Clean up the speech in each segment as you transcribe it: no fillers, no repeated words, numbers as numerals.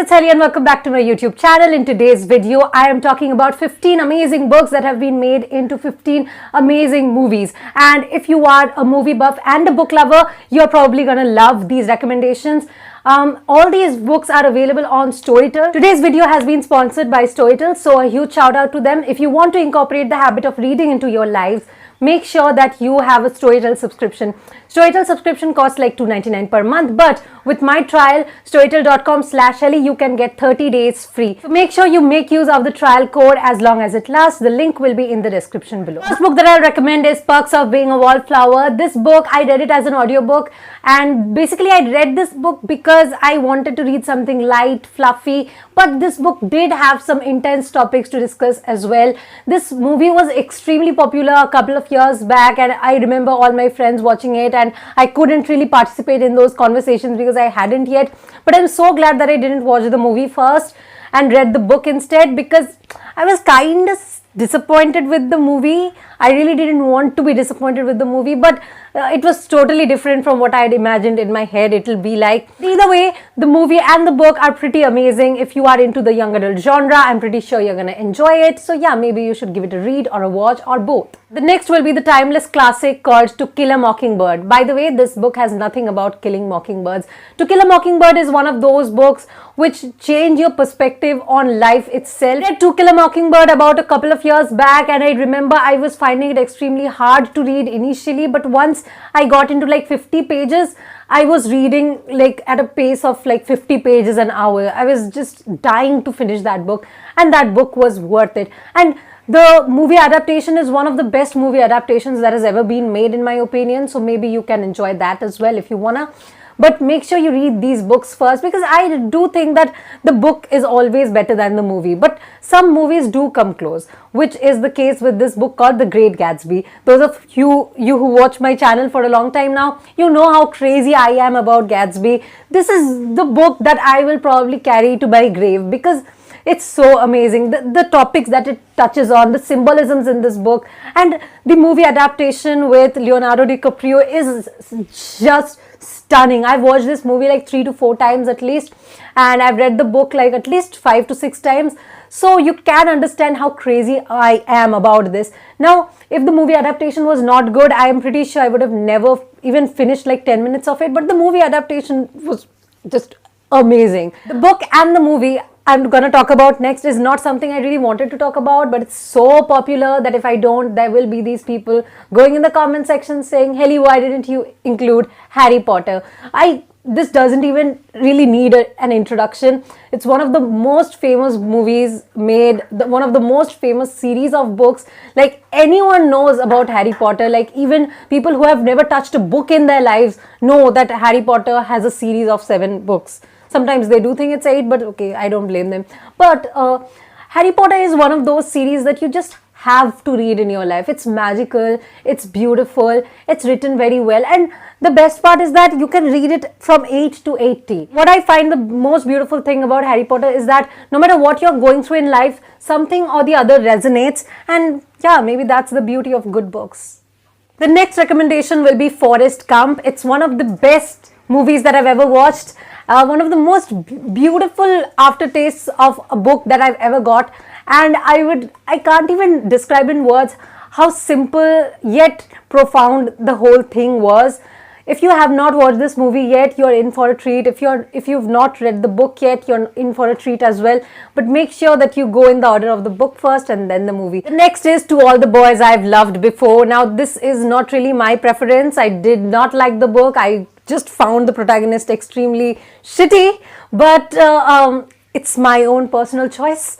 It's Helly and welcome back to my YouTube channel. In today's video, I am talking about 15 amazing books that have been made into 15 amazing movies. And if you are a movie buff and a book lover, you're probably gonna love these recommendations. All these books are available on Storytel. Today's video has been sponsored by Storytel, so a huge shout out to them. If you want to incorporate the habit of reading into your lives, make sure that you have a Storytel subscription. Storytel subscription costs like $2.99 per month, but with my trial, storytel.com/Helly, you can get 30 days free. So make sure you make use of the trial code as long as it lasts. The link will be in the description below. First book that I'll recommend is Perks of Being a Wallflower. This book, I read it as an audiobook, and basically I read this book because I wanted to read something light, fluffy, but this book did have some intense topics to discuss as well. This movie was extremely popular a couple of years back, and I remember all my friends watching it, and I couldn't really participate in those conversations because I hadn't yet. But I'm so glad that I didn't watch the movie first and read the book instead, because I was kind of disappointed with the movie. I really didn't want to be disappointed with the movie, but it was totally different from what I had imagined in my head it will be like. Either way, the movie and the book are pretty amazing. If you are into the young adult genre, I'm pretty sure you're gonna enjoy it. So yeah, maybe you should give it a read or a watch or both. The next will be the timeless classic called To Kill a Mockingbird. By the way, this book has nothing about killing mockingbirds. To Kill a Mockingbird is one of those books which change your perspective on life itself. I read To Kill a Mockingbird about a couple of years back, and I remember I was finding it extremely hard to read initially, but once I got into like 50 pages, I was reading like at a pace of like 50 pages an hour. I was just dying to finish that book, and that book was worth it. And the movie adaptation is one of the best movie adaptations that has ever been made, in my opinion. So maybe you can enjoy that as well if you wanna. But make sure you read these books first, because I do think that the book is always better than the movie. But some movies do come close, which is the case with this book called The Great Gatsby. Those of you who watch my channel for a long time now, you know how crazy I am about Gatsby. This is the book that I will probably carry to my grave, because it's so amazing. The topics that it touches on, the symbolisms in this book, and the movie adaptation with Leonardo DiCaprio is just stunning. I've watched this movie like 3 to 4 times at least, and I've read the book like at least 5 to 6 times. So you can understand how crazy I am about this. Now, if the movie adaptation was not good, I am pretty sure I would have never even finished like 10 minutes of it. But the movie adaptation was just amazing. The book and the movie I'm going to talk about next is not something I really wanted to talk about, but it's so popular that if I don't, there will be these people going in the comment section saying, Helly, why didn't you include Harry Potter? This doesn't even really need an introduction. It's one of the most famous movies made, one of the most famous series of books. Like, anyone knows about Harry Potter. Like, even people who have never touched a book in their lives know that Harry Potter has a series of 7 books. Sometimes they do think it's 8, but okay, I don't blame them. But Harry Potter is one of those series that you just have to read in your life. It's magical, it's beautiful, it's written very well, and the best part is that you can read it from 8 to 80. What I find the most beautiful thing about Harry Potter is that no matter what you're going through in life, something or the other resonates, and yeah, maybe that's the beauty of good books. The next recommendation will be Forrest Gump. It's one of the best movies that I've ever watched. One of the most beautiful aftertastes of a book that I've ever got, and I can't even describe in words how simple yet profound the whole thing was. If you have not watched this movie yet, you're in for a treat. If you've not read the book yet, you're in for a treat as well. But make sure that you go in the order of the book first and then the movie. The next is To All the Boys I've Loved Before. Now, this is not really my preference. I did not like the book. I just found the protagonist extremely shitty, but it's my own personal choice.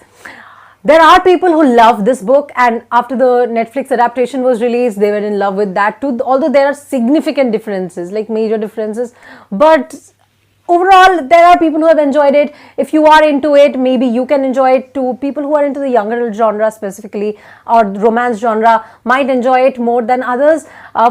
There are people who love this book, and after the Netflix adaptation was released, they were in love with that too, although there are significant differences, like major differences, but overall, there are people who have enjoyed it. If you are into it, maybe you can enjoy it too. People who are into the young adult genre specifically, or romance genre, might enjoy it more than others.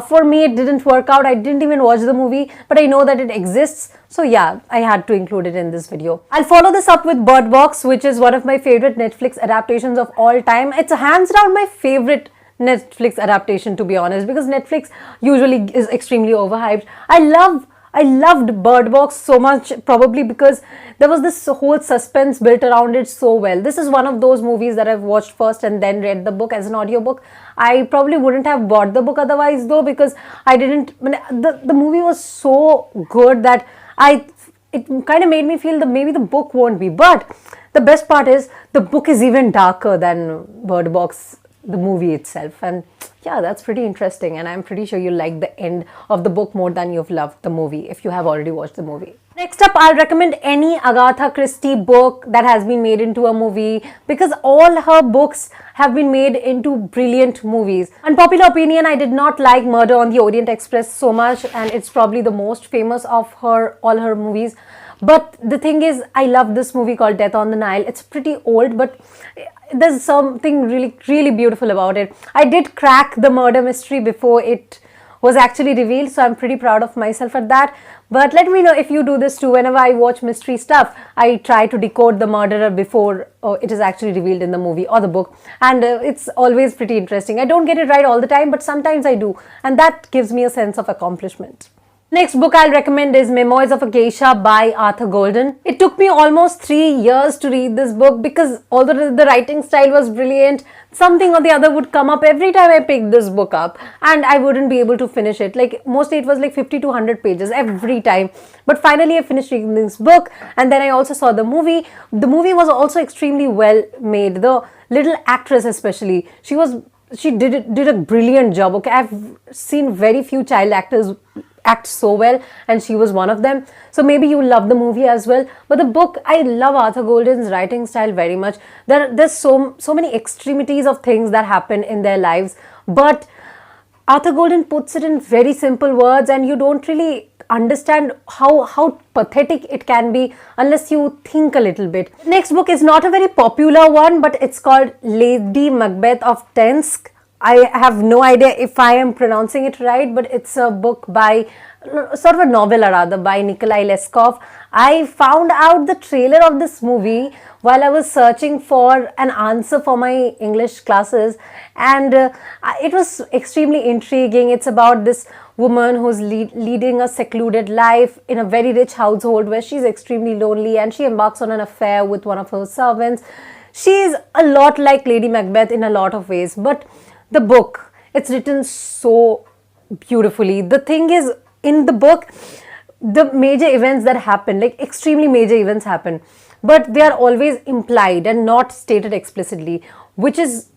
For me, it didn't work out. I didn't even watch the movie, but I know that it exists. So yeah, I had to include it in this video. I'll follow this up with Bird Box, which is one of my favorite Netflix adaptations of all time. It's hands down my favorite Netflix adaptation, to be honest, because Netflix usually is extremely overhyped. I love I loved Bird Box so much, probably because there was this whole suspense built around it so well. This is one of those movies that I've watched first and then read the book as an audiobook. I probably wouldn't have bought the book otherwise though, because I didn't, the movie was so good that it kind of made me feel that maybe the book won't be. But the best part is the book is even darker than Bird Box, the movie itself. And yeah, that's pretty interesting, and I'm pretty sure you like the end of the book more than you've loved the movie if you have already watched the movie. Next up, I'll recommend any Agatha Christie book that has been made into a movie, because all her books have been made into brilliant movies. Unpopular opinion, I did not like Murder on the Orient Express so much, and it's probably the most famous of all her movies. But the thing is, I love this movie called Death on the Nile. It's pretty old, but there's something really beautiful about it. I did crack the murder mystery before it was actually revealed, so I'm pretty proud of myself at that. But let me know if you do this too. Whenever I watch mystery stuff, I try to decode the murderer before it is actually revealed in the movie or the book, and it's always pretty interesting. I don't get it right all the time, but sometimes I do, and that gives me a sense of accomplishment. Next book I'll recommend is Memoirs of a Geisha by Arthur Golden. It took me almost 3 years to read this book, because although the writing style was brilliant, something or the other would come up every time I picked this book up, and I wouldn't be able to finish it. Like, mostly it was like 50 to 100 pages every time. But finally I finished reading this book, and then I also saw the movie. The movie was also extremely well made. The little actress especially, she did a brilliant job. Okay, I've seen very few child actors act so well, and she was one of them. So maybe you love the movie as well. But the book, I love Arthur Golden's writing style very much. There's so many extremities of things that happen in their lives, but Arthur Golden puts it in very simple words, and you don't really understand how pathetic it can be unless you think a little bit. Next book is not a very popular one, but it's called Lady Macbeth of Tensk. I have no idea if I am pronouncing it right, but it's a book by, sort of a novella rather, by Nikolai Leskov. I found out the trailer of this movie while I was searching for an answer for my English classes, and it was extremely intriguing. It's about this woman who's leading a secluded life in a very rich household where she's extremely lonely, and she embarks on an affair with one of her servants. She's a lot like Lady Macbeth in a lot of ways, but the book, it's written so beautifully. The thing is, in the book, the major events that happen, like extremely major events happen, but they are always implied and not stated explicitly, which is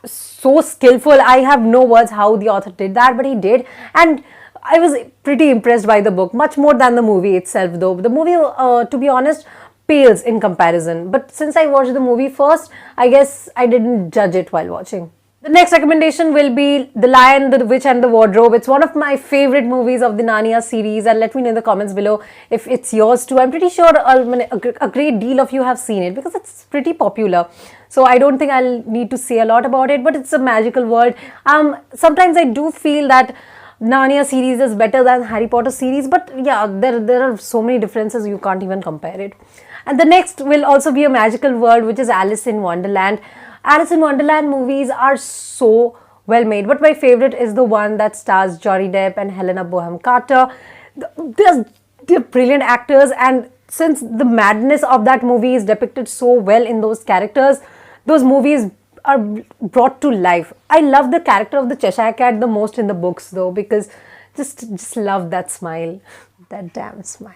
so skillful. I have no words how the author did that, but he did, and I was pretty impressed by the book, much more than the movie itself though. The movie, to be honest, pales in comparison, but since I watched the movie first, I guess I didn't judge it while watching. The next recommendation will be The Lion, the Witch and the Wardrobe. It's one of my favorite movies of the Narnia series, and let me know in the comments below if it's yours too. I'm pretty sure a great deal of you have seen it because it's pretty popular. So I don't think I'll need to say a lot about it, but it's a magical world. Sometimes I do feel that Narnia series is better than Harry Potter series, but yeah, there are so many differences you can't even compare it. And the next will also be a magical world, which is Alice in Wonderland. Alice in Wonderland movies are so well made, but my favorite is the one that stars Johnny Depp and Helena Bonham Carter. They're brilliant actors, and since the madness of that movie is depicted so well in those characters, those movies are brought to life. I love the character of the Cheshire Cat the most in the books though, because just love that smile, that damn smile.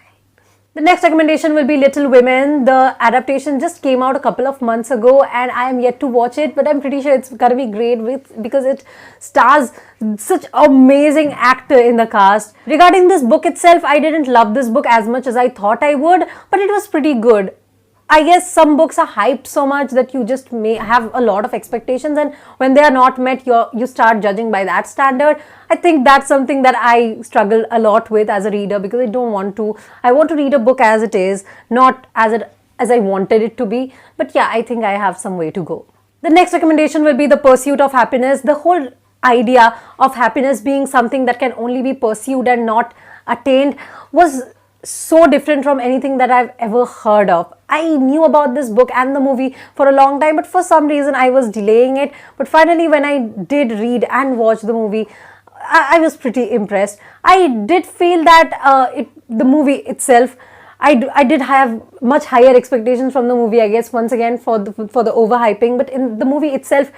The next recommendation will be Little Women. The adaptation just came out a couple of months ago, and I am yet to watch it, but I'm pretty sure it's gonna be great because it stars such amazing actor in the cast. Regarding this book itself, I didn't love this book as much as I thought I would, but it was pretty good. I guess some books are hyped so much that you just may have a lot of expectations, and when they are not met, you start judging by that standard. I think that's something that I struggle a lot with as a reader, because I want to read a book as it is, not as I wanted it to be. But yeah, I think I have some way to go. The next recommendation will be The Pursuit of Happyness. The whole idea of happiness being something that can only be pursued and not attained was so different from anything that I've ever heard of. I knew about this book and the movie for a long time, but for some reason I was delaying it. But finally, when I did read and watch the movie, I was pretty impressed. I did feel that the movie itself, I did have much higher expectations from the movie, I guess, once again for the overhyping, but in the movie itself,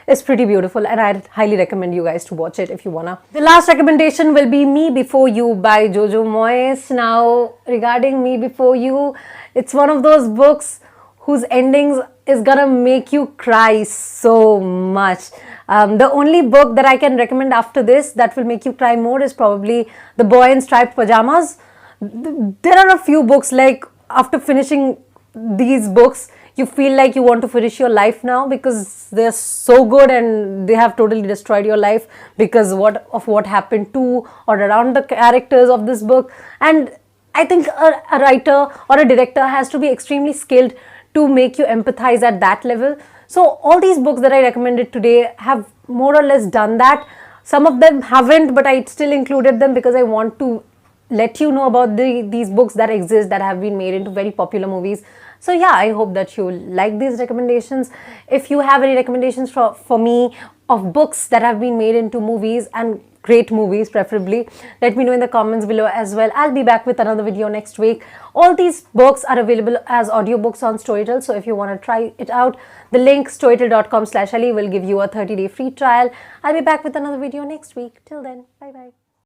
is pretty beautiful, and I'd highly recommend you guys to watch it if you wanna. The last recommendation will be Me Before You by Jojo Moyes. Now, regarding Me Before You, it's one of those books whose endings is gonna make you cry so much. The only book that I can recommend after this that will make you cry more is probably The Boy in Striped Pajamas. There are a few books, like after finishing these books, you feel like you want to finish your life now because they're so good and they have totally destroyed your life because of what happened to or around the characters of this book. And I think a writer or a director has to be extremely skilled to make you empathize at that level. So all these books that I recommended today have more or less done that. Some of them haven't, but I still included them because I want to let you know about these books that exist, that have been made into very popular movies. So yeah, I hope that you like these recommendations. If you have any recommendations for me of books that have been made into movies, and great movies preferably, let me know in the comments below as well. I'll be back with another video next week. All these books are available as audiobooks on Storytel, so if you want to try it out, the link storytel.com/ali will give you a 30-day free trial. I'll be back with another video next week. Till then, bye bye.